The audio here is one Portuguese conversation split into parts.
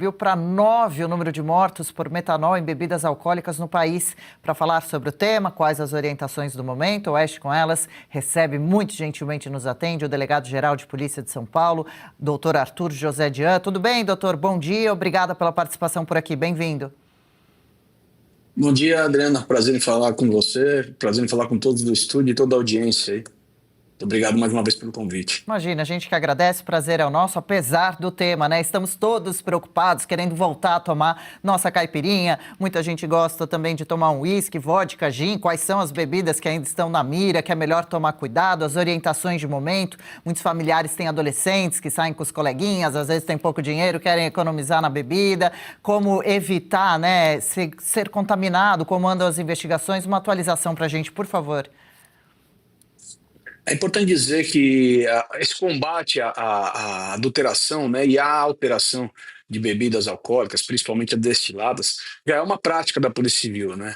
subiu para 9 o número de mortos por metanol em bebidas alcoólicas no país. Para falar sobre o tema, quais as orientações do momento, o Oeste com Elas recebe muito gentilmente, nos atende o delegado-geral de Polícia de São Paulo, doutor Arthur José Dian. Tudo bem, doutor? Bom dia, obrigada pela participação por aqui, bem-vindo. Bom dia, Adriana. Prazer em falar com você, prazer em falar com todos do estúdio e toda a audiência aí. Muito obrigado mais uma vez pelo convite. Imagina, a gente que agradece, o prazer é o nosso, apesar do tema, né? Estamos todos preocupados, querendo voltar a tomar nossa caipirinha. Muita gente gosta também de tomar um uísque, vodka, gin. Quais são as bebidas que ainda estão na mira, que é melhor tomar cuidado, as orientações de momento. Muitos familiares têm adolescentes que saem com os coleguinhas, às vezes têm pouco dinheiro, querem economizar na bebida. Como evitar, né, ser contaminado, como andam as investigações. Uma atualização para a gente, por favor. É importante dizer que esse combate à adulteração, né, e à alteração de bebidas alcoólicas, principalmente as destiladas, já é uma prática da Polícia Civil, né?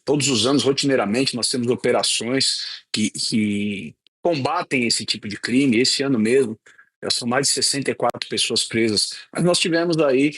Todos os anos, rotineiramente, nós temos operações que combatem esse tipo de crime. Esse ano mesmo, já são mais de 64 pessoas presas. Mas nós tivemos aí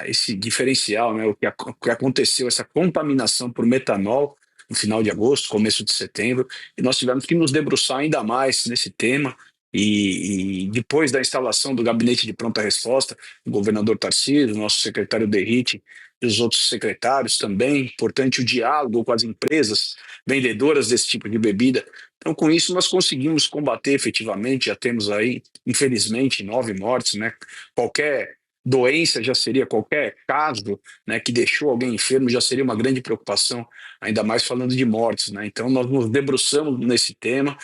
esse diferencial, né, o que aconteceu, essa contaminação por metanol no final de agosto, começo de setembro, e nós tivemos que nos debruçar ainda mais nesse tema. E depois da instalação do gabinete de pronta resposta, o governador Tarcísio, nosso secretário Derrite e os outros secretários também, importante o diálogo com as empresas vendedoras desse tipo de bebida. Então, com isso, nós conseguimos combater efetivamente. Já temos aí, infelizmente, 9 mortes, né? Qualquer doença já seria, qualquer caso, né, que deixou alguém enfermo já seria uma grande preocupação, ainda mais falando de mortes, né? Então nós nos debruçamos nesse tema,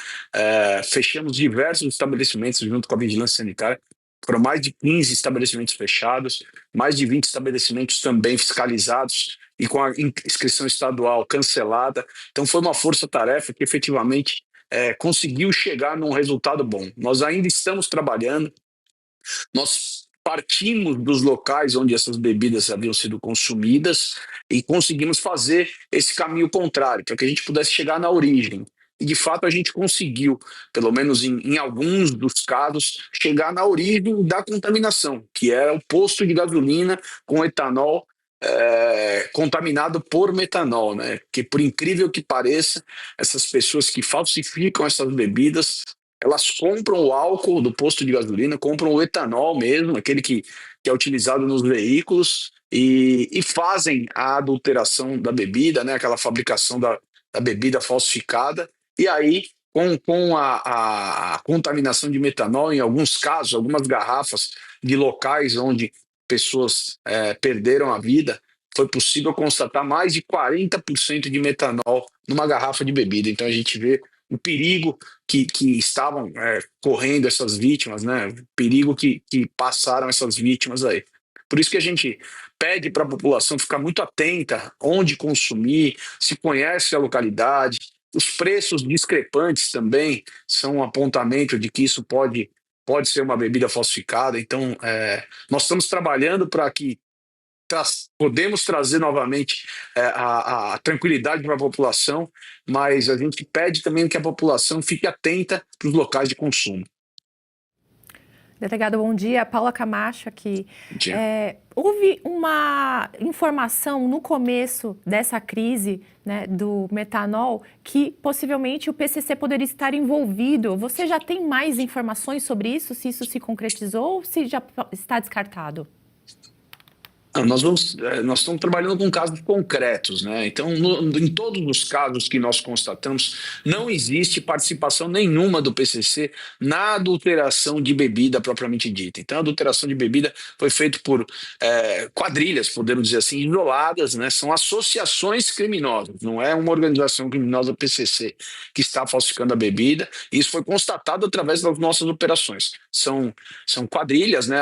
fechamos diversos estabelecimentos junto com a Vigilância Sanitária. Foram mais de 15 estabelecimentos fechados, mais de 20 estabelecimentos também fiscalizados e com a inscrição estadual cancelada. Então foi uma força-tarefa que efetivamente conseguiu chegar num resultado bom. Nós ainda estamos trabalhando, nós partimos dos locais onde essas bebidas haviam sido consumidas e conseguimos fazer esse caminho contrário, para que a gente pudesse chegar na origem. E, de fato, a gente conseguiu, pelo menos em alguns dos casos, chegar na origem da contaminação, que era o posto de gasolina com etanol contaminado por metanol, né? Que, por incrível que pareça, essas pessoas que falsificam essas bebidas, elas compram o álcool do posto de gasolina, compram o etanol mesmo, aquele que é utilizado nos veículos, e fazem a adulteração da bebida, né, aquela fabricação da bebida falsificada, e aí, com a contaminação de metanol, em alguns casos, algumas garrafas de locais onde pessoas perderam a vida, foi possível constatar mais de 40% de metanol numa garrafa de bebida. Então a gente vê o perigo que estavam correndo essas vítimas, né? O perigo que passaram essas vítimas aí. Por isso que a gente pede para a população ficar muito atenta onde consumir, se conhece a localidade. Os preços discrepantes também são um apontamento de que isso pode ser uma bebida falsificada. Então, nós estamos trabalhando para que podemos trazer novamente a tranquilidade para a população, mas a gente pede também que a população fique atenta para os locais de consumo. Delegado, bom dia. Paula Camacho aqui. Bom dia. Houve uma informação no começo dessa crise, né, do metanol, que possivelmente o PCC poderia estar envolvido. Você já tem mais informações sobre isso? Se isso se concretizou ou se já está descartado? Nós estamos trabalhando com casos concretos, né? Então, em todos os casos que nós constatamos, não existe participação nenhuma do PCC na adulteração de bebida propriamente dita. Então, a adulteração de bebida foi feita por quadrilhas, podemos dizer assim, isoladas, né? São associações criminosas, não é uma organização criminosa PCC que está falsificando a bebida. Isso foi constatado através das nossas operações. São quadrilhas, né?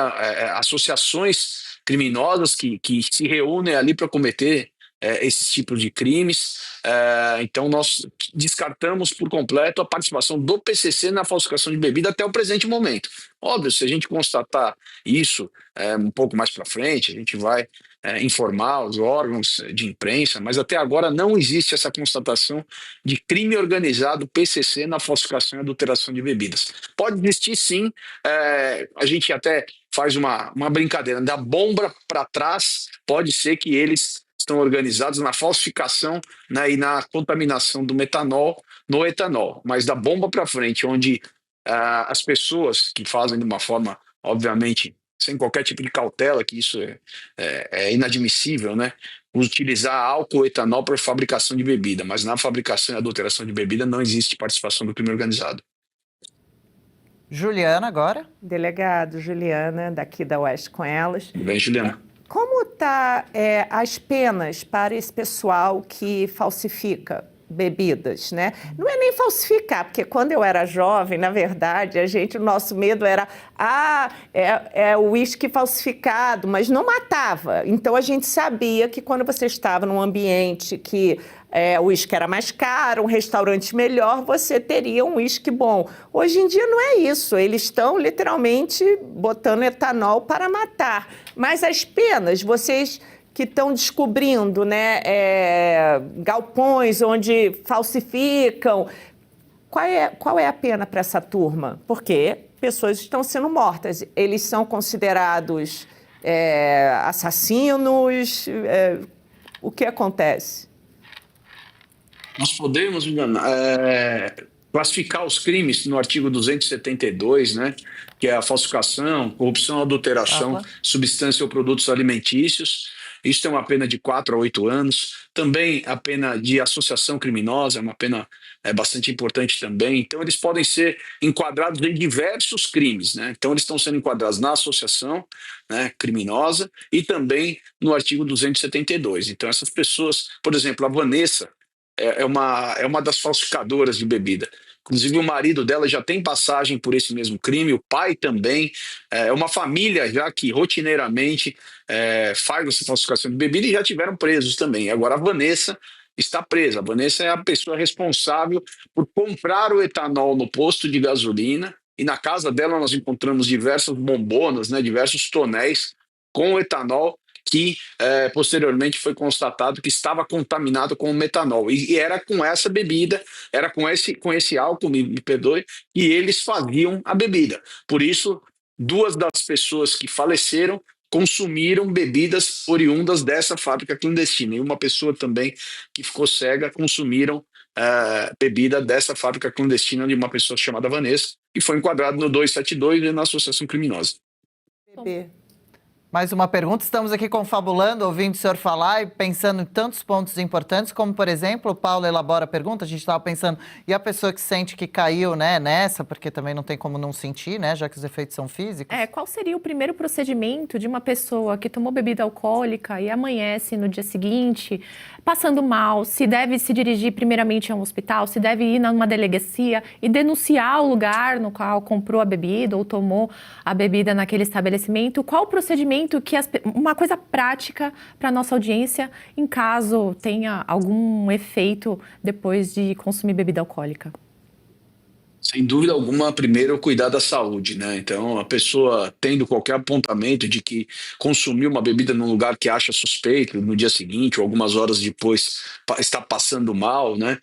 Associações criminosas que se reúnem ali para cometer esses tipos de crimes. Então nós descartamos por completo a participação do PCC na falsificação de bebida até o presente momento. Óbvio, se a gente constatar isso um pouco mais para frente, a gente vai informar os órgãos de imprensa, mas até agora não existe essa constatação de crime organizado PCC na falsificação e adulteração de bebidas. Pode existir sim, a gente até faz uma brincadeira. Da bomba para trás, pode ser que eles estão organizados na falsificação, né, e na contaminação do metanol no etanol. Mas da bomba para frente, onde as pessoas que fazem de uma forma, obviamente, sem qualquer tipo de cautela, que isso é inadmissível, né? Utilizar álcool ou etanol para fabricação de bebida, mas na fabricação e adulteração de bebida não existe participação do crime organizado. Juliana, agora. Delegado Juliana, daqui da Oeste com Elas. Bem, Juliana. Como tá as penas para esse pessoal que falsifica bebidas, né? Não é nem falsificar, porque quando eu era jovem, na verdade, o nosso medo era o uísque falsificado, mas não matava. Então a gente sabia que quando você estava num ambiente que o uísque era mais caro, um restaurante melhor, você teria um uísque bom. Hoje em dia não é isso, eles estão literalmente botando etanol para matar. Mas as penas, vocês que estão descobrindo, né, galpões onde falsificam. Qual é a pena para essa turma? Porque pessoas estão sendo mortas. Eles são considerados assassinos? O que acontece? Nós podemos, Juliana, classificar os crimes no artigo 272, né, que é a falsificação, corrupção, adulteração, substância ou produtos alimentícios. Isso tem uma pena de 4 a 8 anos. Também a pena de associação criminosa é uma pena bastante importante também. Então, eles podem ser enquadrados em diversos crimes, né? Então, eles estão sendo enquadrados na associação, né, criminosa e também no artigo 272. Então, essas pessoas, por exemplo, a Vanessa é uma das falsificadoras de bebida. Inclusive, o marido dela já tem passagem por esse mesmo crime, o pai também. É uma família já que rotineiramente faz essa falsificação de bebida e já tiveram presos também. Agora, a Vanessa está presa. A Vanessa é a pessoa responsável por comprar o etanol no posto de gasolina, e na casa dela nós encontramos diversas bombonas, né, diversos tonéis com etanol que posteriormente foi constatado que estava contaminado com o metanol. E era com essa bebida, era com esse álcool, me perdoe, que eles faziam a bebida. Por isso, 2 das pessoas que faleceram consumiram bebidas oriundas dessa fábrica clandestina. E uma pessoa também que ficou cega consumiram bebida dessa fábrica clandestina de uma pessoa chamada Vanessa, e foi enquadrado no 272 e na associação criminosa. Bebê. Mais uma pergunta, estamos aqui confabulando, ouvindo o senhor falar e pensando em tantos pontos importantes, como, por exemplo, o Paulo elabora a pergunta, a gente estava pensando, e a pessoa que sente que caiu, né, nessa, porque também não tem como não sentir, né, já que os efeitos são físicos? Qual seria o primeiro procedimento de uma pessoa que tomou bebida alcoólica e amanhece no dia seguinte, passando mal, se deve se dirigir primeiramente a um hospital, se deve ir numa delegacia e denunciar o lugar no qual comprou a bebida ou tomou a bebida naquele estabelecimento? Qual o procedimento uma coisa prática para a nossa audiência em caso tenha algum efeito depois de consumir bebida alcoólica? Sem dúvida alguma, primeiro, cuidar da saúde, né? Então, a pessoa tendo qualquer apontamento de que consumiu uma bebida num lugar que acha suspeito, no dia seguinte ou algumas horas depois está passando mal, né?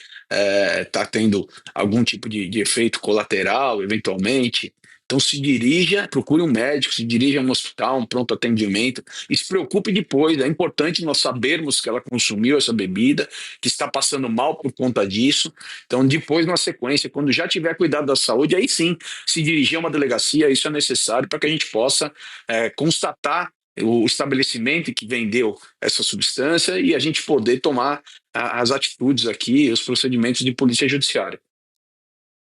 Está tendo algum tipo de efeito colateral, eventualmente. Então, se dirija, procure um médico, se dirija a um hospital, um pronto atendimento, e se preocupe depois. É importante nós sabermos que ela consumiu essa bebida, que está passando mal por conta disso. Então, depois, na sequência, quando já tiver cuidado da saúde, aí sim, se dirigir a uma delegacia, isso é necessário para que a gente possa constatar o estabelecimento que vendeu essa substância e a gente poder tomar as atitudes aqui, os procedimentos de polícia judiciária.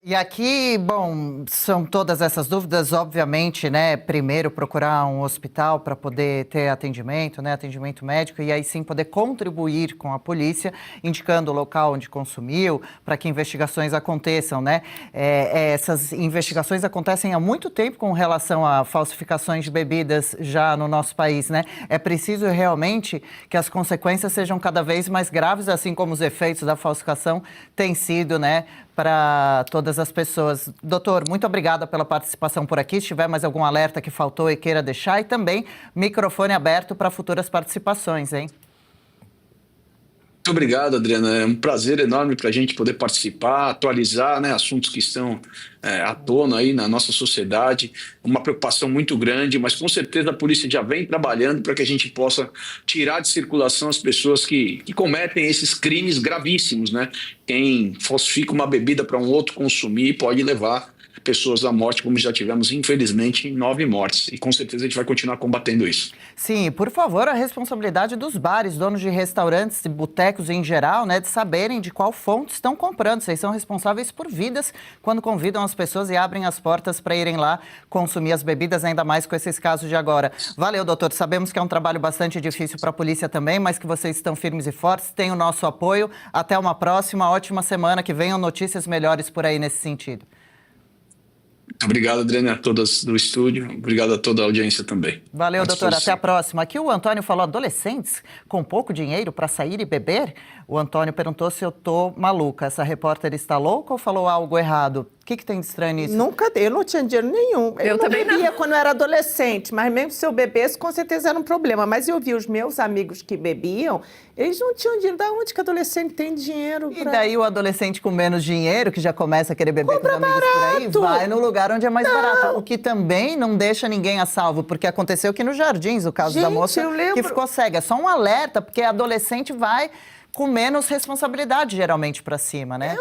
E aqui, bom, são todas essas dúvidas, obviamente, né? Primeiro procurar um hospital para poder ter atendimento, né? Atendimento médico, e aí sim poder contribuir com a polícia, indicando o local onde consumiu, para que investigações aconteçam, né? Essas investigações acontecem há muito tempo com relação a falsificações de bebidas já no nosso país, né? É preciso realmente que as consequências sejam cada vez mais graves, assim como os efeitos da falsificação têm sido, né? Para todas as pessoas. Doutor, muito obrigada pela participação por aqui. Se tiver mais algum alerta que faltou e queira deixar, e também microfone aberto para futuras participações, hein? Muito obrigado, Adriana. É um prazer enorme para a gente poder participar, atualizar, né, assuntos que estão à tona aí na nossa sociedade. Uma preocupação muito grande, mas com certeza a polícia já vem trabalhando para que a gente possa tirar de circulação as pessoas que cometem esses crimes gravíssimos, né? Quem falsifica uma bebida para um outro consumir pode levar pessoas à morte, como já tivemos, infelizmente, 9 mortes. E com certeza a gente vai continuar combatendo isso. Sim, por favor, a responsabilidade dos bares, donos de restaurantes e botecos em geral, né, de saberem de qual fonte estão comprando. Vocês são responsáveis por vidas quando convidam as pessoas e abrem as portas para irem lá consumir as bebidas, ainda mais com esses casos de agora. Valeu, doutor. Sabemos que é um trabalho bastante difícil para a polícia também, mas que vocês estão firmes e fortes, têm o nosso apoio. Até uma próxima, ótima semana, que venham notícias melhores por aí nesse sentido. Obrigado, Adriana, a todas do estúdio. Obrigado a toda a audiência também. Valeu, doutor. Até a próxima. Aqui o Antônio falou adolescentes com pouco dinheiro para sair e beber. O Antônio perguntou se eu tô maluca. Essa repórter está louca ou falou algo errado? O que tem de estranho nisso? Nunca, eu não tinha dinheiro nenhum. Eu também bebia não. quando eu era adolescente, mas mesmo se eu bebesse, com certeza era um problema. Mas eu vi os meus amigos que bebiam, eles não tinham dinheiro. Da onde que adolescente tem dinheiro? E daí o adolescente com menos dinheiro, que já começa a querer beber Compra com os amigos barato. por aí, vai no lugar onde é mais barato. O que também não deixa ninguém a salvo, porque aconteceu aqui nos Jardins, o caso da Gente, moça eu lembro. que ficou cega. É só um alerta, porque adolescente vai com menos responsabilidade, geralmente, para cima, né?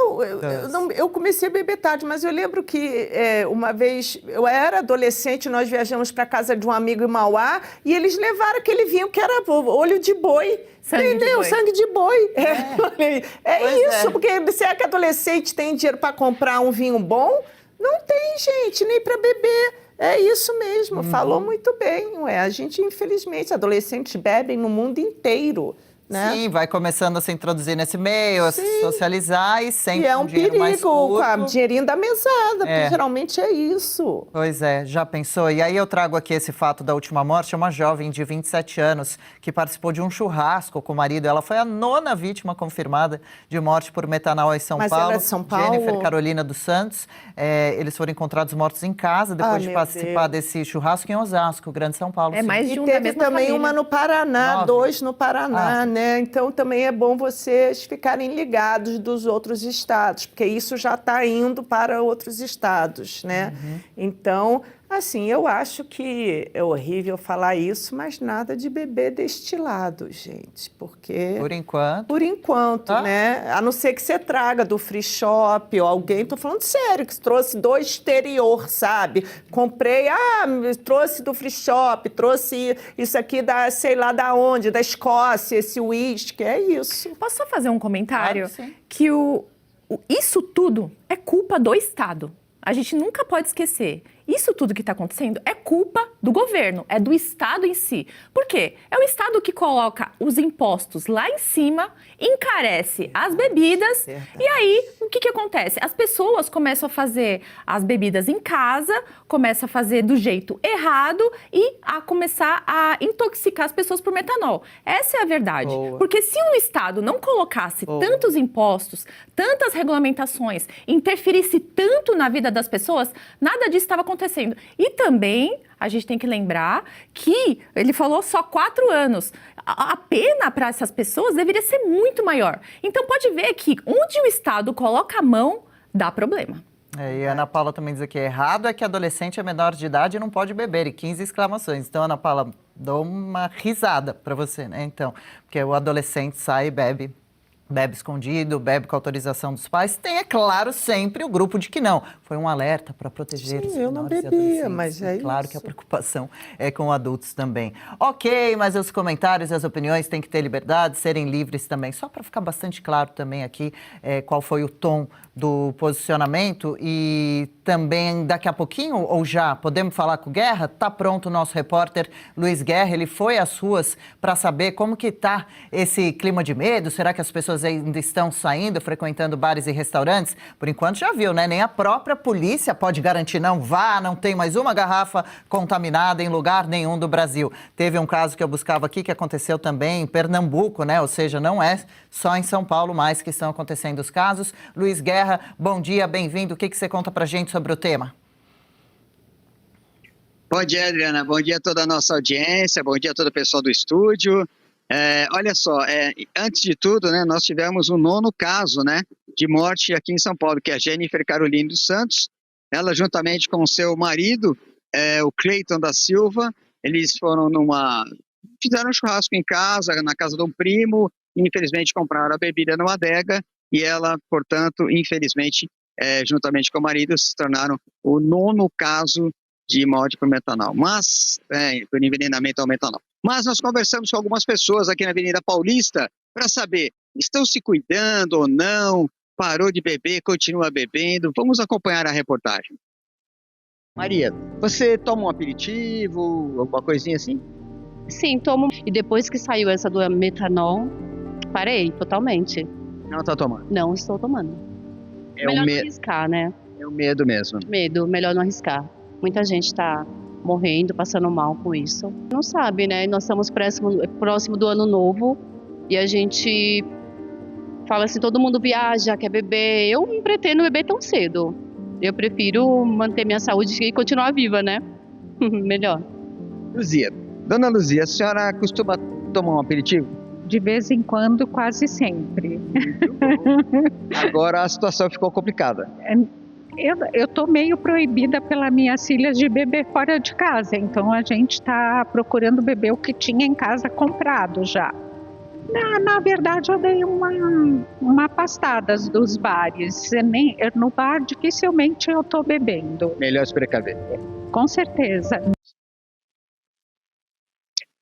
Eu comecei a beber tarde, mas eu lembro que uma vez, eu era adolescente, nós viajamos para casa de um amigo em Mauá e eles levaram aquele vinho que era olho de boi. Sangue de Entendeu? boi. Sangue de boi. Pois Isso, é. porque se é que adolescente tem dinheiro para comprar um vinho bom, não tem, gente, nem para beber. É isso mesmo, falou muito bem. A gente, infelizmente, adolescentes bebem no mundo inteiro. Né? Sim, vai começando a se introduzir nesse meio, a se socializar e sempre E é um um dinheiro mais perigo, com o curto. dinheirinho da mesada, porque É. geralmente é isso. Pois é, já pensou? E aí eu trago aqui esse fato da última morte, uma jovem de 27 anos que participou de um churrasco com o marido. Ela foi a 9ª vítima confirmada de morte por metanol em São Mas Paulo. ela é de São Paulo? Jennifer Carolina dos Santos. Eles foram encontrados mortos em casa depois de meu participar desse churrasco em Osasco, Grande São Paulo. É sim. mais de E um da teve mesma também família. uma no Paraná, 9. 2 no Paraná, Ah. né? Então também é bom vocês ficarem ligados dos outros estados, porque isso já está indo para outros estados, né? Então, assim, eu acho que é horrível falar isso, mas nada de beber destilado, gente, porque... Por enquanto. Por enquanto, Ah. né? A não ser que você traga do free shop ou alguém, tô falando sério, que trouxe do exterior, sabe? Comprei, trouxe do free shop, trouxe isso aqui da, sei lá da onde, da Escócia, esse uísque, é isso. Posso só fazer um comentário? Claro que sim. Que isso tudo é culpa do Estado. A gente nunca pode esquecer. Isso tudo que está acontecendo é culpa do governo, é do Estado em si. Por quê? É o Estado que coloca os impostos lá em cima, encarece as bebidas, e aí o que acontece? As pessoas começam a fazer as bebidas em casa, começam a fazer do jeito errado e a começar a intoxicar as pessoas por metanol. Essa é a verdade. Boa. Porque se o Estado não colocasse tantos impostos, tantas regulamentações, interferisse tanto na vida das pessoas, nada disso estava acontecendo. E também a gente tem que lembrar que ele falou só 4 anos. A pena para essas pessoas deveria ser muito maior. Então pode ver que onde o Estado coloca a mão, dá problema. E a Ana Paula também diz aqui, errado é que adolescente é menor de idade e não pode beber, e 15 exclamações. Então, Ana Paula, dou uma risada para você, né? Então, porque o adolescente sai e bebe escondido, bebe com autorização dos pais. Tem, é claro, sempre o grupo de que não. Foi um alerta para proteger os Sim, eu não menores e bebia, adolescentes. mas é claro isso. que a preocupação é com adultos também. Ok, mas os comentários e as opiniões têm que ter liberdade, serem livres também. Só para ficar bastante claro também aqui qual foi o tom do posicionamento e também daqui a pouquinho, ou já, podemos falar com o Guerra? Tá pronto o nosso repórter Luiz Guerra, ele foi às ruas para saber como que tá esse clima de medo, será que as pessoas ainda estão saindo, frequentando bares e restaurantes? Por enquanto já viu, né? Nem a própria polícia pode garantir, não tem mais uma garrafa contaminada em lugar nenhum do Brasil. Teve um caso que eu buscava aqui que aconteceu também em Pernambuco, né? Ou seja, não é só em São Paulo mais que estão acontecendo os casos. Luiz Guerra, bom dia, bem-vindo. O que você conta pra gente sobre o tema? Bom dia, Adriana. Bom dia a toda a nossa audiência. Bom dia a todo o pessoal do estúdio. Olha só, antes de tudo, né, nós tivemos um 9º caso, né, de morte aqui em São Paulo, que é a Jennifer Caroline dos Santos. Ela, juntamente com o seu marido, o Cleiton da Silva, eles fizeram um churrasco em casa, na casa de um primo, e infelizmente compraram a bebida numa adega, e ela, portanto, infelizmente, juntamente com o marido, se tornaram o 9º caso de morte por metanol, por envenenamento ao metanol. Mas nós conversamos com algumas pessoas aqui na Avenida Paulista para saber, estão se cuidando ou não, parou de beber, continua bebendo. Vamos acompanhar a reportagem. Maria, você toma um aperitivo, alguma coisinha assim? Sim, tomo. E depois que saiu essa do metanol, parei totalmente. Não está tomando? Não estou tomando. Melhor não arriscar, né? É o medo mesmo. Medo, melhor não arriscar. Muita gente está morrendo, passando mal com isso. Não sabe, né? Nós estamos próximo do ano novo e a gente fala assim, todo mundo viaja, quer beber. Eu não pretendo beber tão cedo. Eu prefiro manter minha saúde e continuar viva, né? Melhor. Luzia, dona Luzia, a senhora costuma tomar um aperitivo? De vez em quando, quase sempre. Agora a situação ficou complicada. Eu tô meio proibida pelas minhas filhas de beber fora de casa, então a gente está procurando beber o que tinha em casa comprado já. Na verdade, eu dei uma afastada dos bares. No bar, dificilmente eu tô bebendo. Melhor se precaver. Com certeza.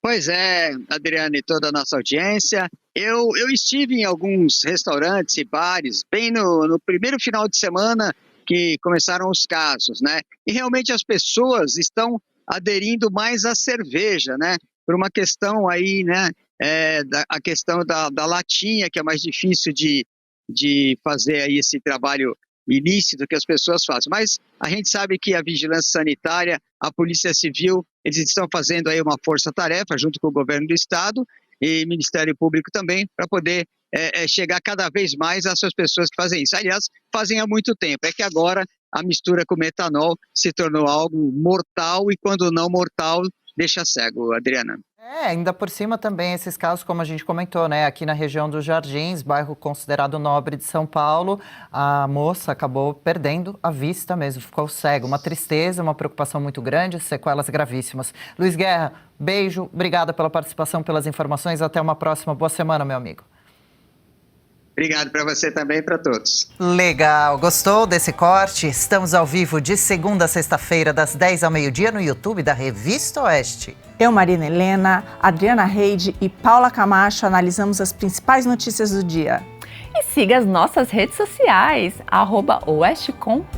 Pois é, Adriana e toda a nossa audiência. Eu estive em alguns restaurantes e bares bem no primeiro final de semana que começaram os casos, né? E realmente as pessoas estão aderindo mais à cerveja, né? Por uma questão aí, né? A questão da latinha, que é mais difícil de fazer aí esse trabalho ilícito que as pessoas fazem. Mas a gente sabe que a Vigilância Sanitária, a Polícia Civil, eles estão fazendo aí uma força-tarefa junto com o Governo do Estado e Ministério Público também, para poder chegar cada vez mais a essas pessoas que fazem isso. Aliás, fazem há muito tempo. É que agora a mistura com metanol se tornou algo mortal e quando não mortal, deixa cego, Adriana. Ainda por cima também esses casos, como a gente comentou, né? Aqui na região dos Jardins, bairro considerado nobre de São Paulo, a moça acabou perdendo a vista mesmo, ficou cega. Uma tristeza, uma preocupação muito grande, sequelas gravíssimas. Luiz Guerra, beijo, obrigada pela participação, pelas informações. Até uma próxima. Boa semana, meu amigo. Obrigado para você também e para todos. Legal, gostou desse corte? Estamos ao vivo de segunda a sexta-feira, das 10 ao meio-dia, no YouTube da Revista Oeste. Eu, Marina Helena, Adriana Reide e Paula Camacho analisamos as principais notícias do dia. E siga as nossas redes sociais, @oestcom.elas.